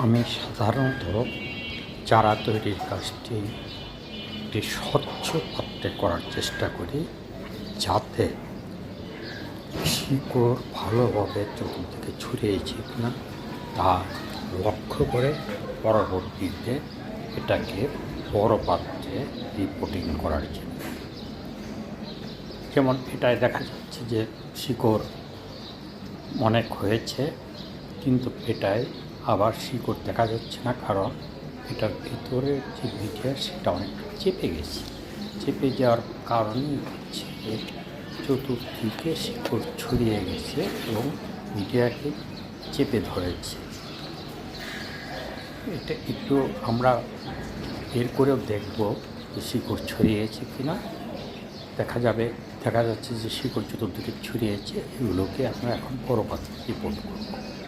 আমি সাধারণত চারা তৈরির কাজটি একটি স্বচ্ছ পাত্রে করার চেষ্টা করি, যাতে শিকড় ভালোভাবে চতুর্দিকে ছড়িয়েছে কিনা তা লক্ষ্য করে পরবর্তীতে এটাকে বড় পাত্রে রিপোর্টিং করার জন্য। যেমন এটায় দেখা যাচ্ছে যে শিকড় অনেক হয়েছে, কিন্তু এটায় আবার শিকড় দেখা যাচ্ছে না, কারণ এটার ভিতরের যে মিডিয়া সেটা অনেকটা চেপে গেছে। চেপে যাওয়ার কারণেই হচ্ছে চতুর্দিকে শিকড় ছড়িয়ে গেছে এবং মিডিয়াকে চেপে ধরেছে। এটা একটু আমরা বের করেও দেখব যে শিকড় ছড়িয়েছে কিনা। দেখা যাচ্ছে যে শিকড় চতুর্দিকে ছড়িয়েছে। এগুলোকে আমরা এখন বড় পাত্রে রিপোর্ট করব।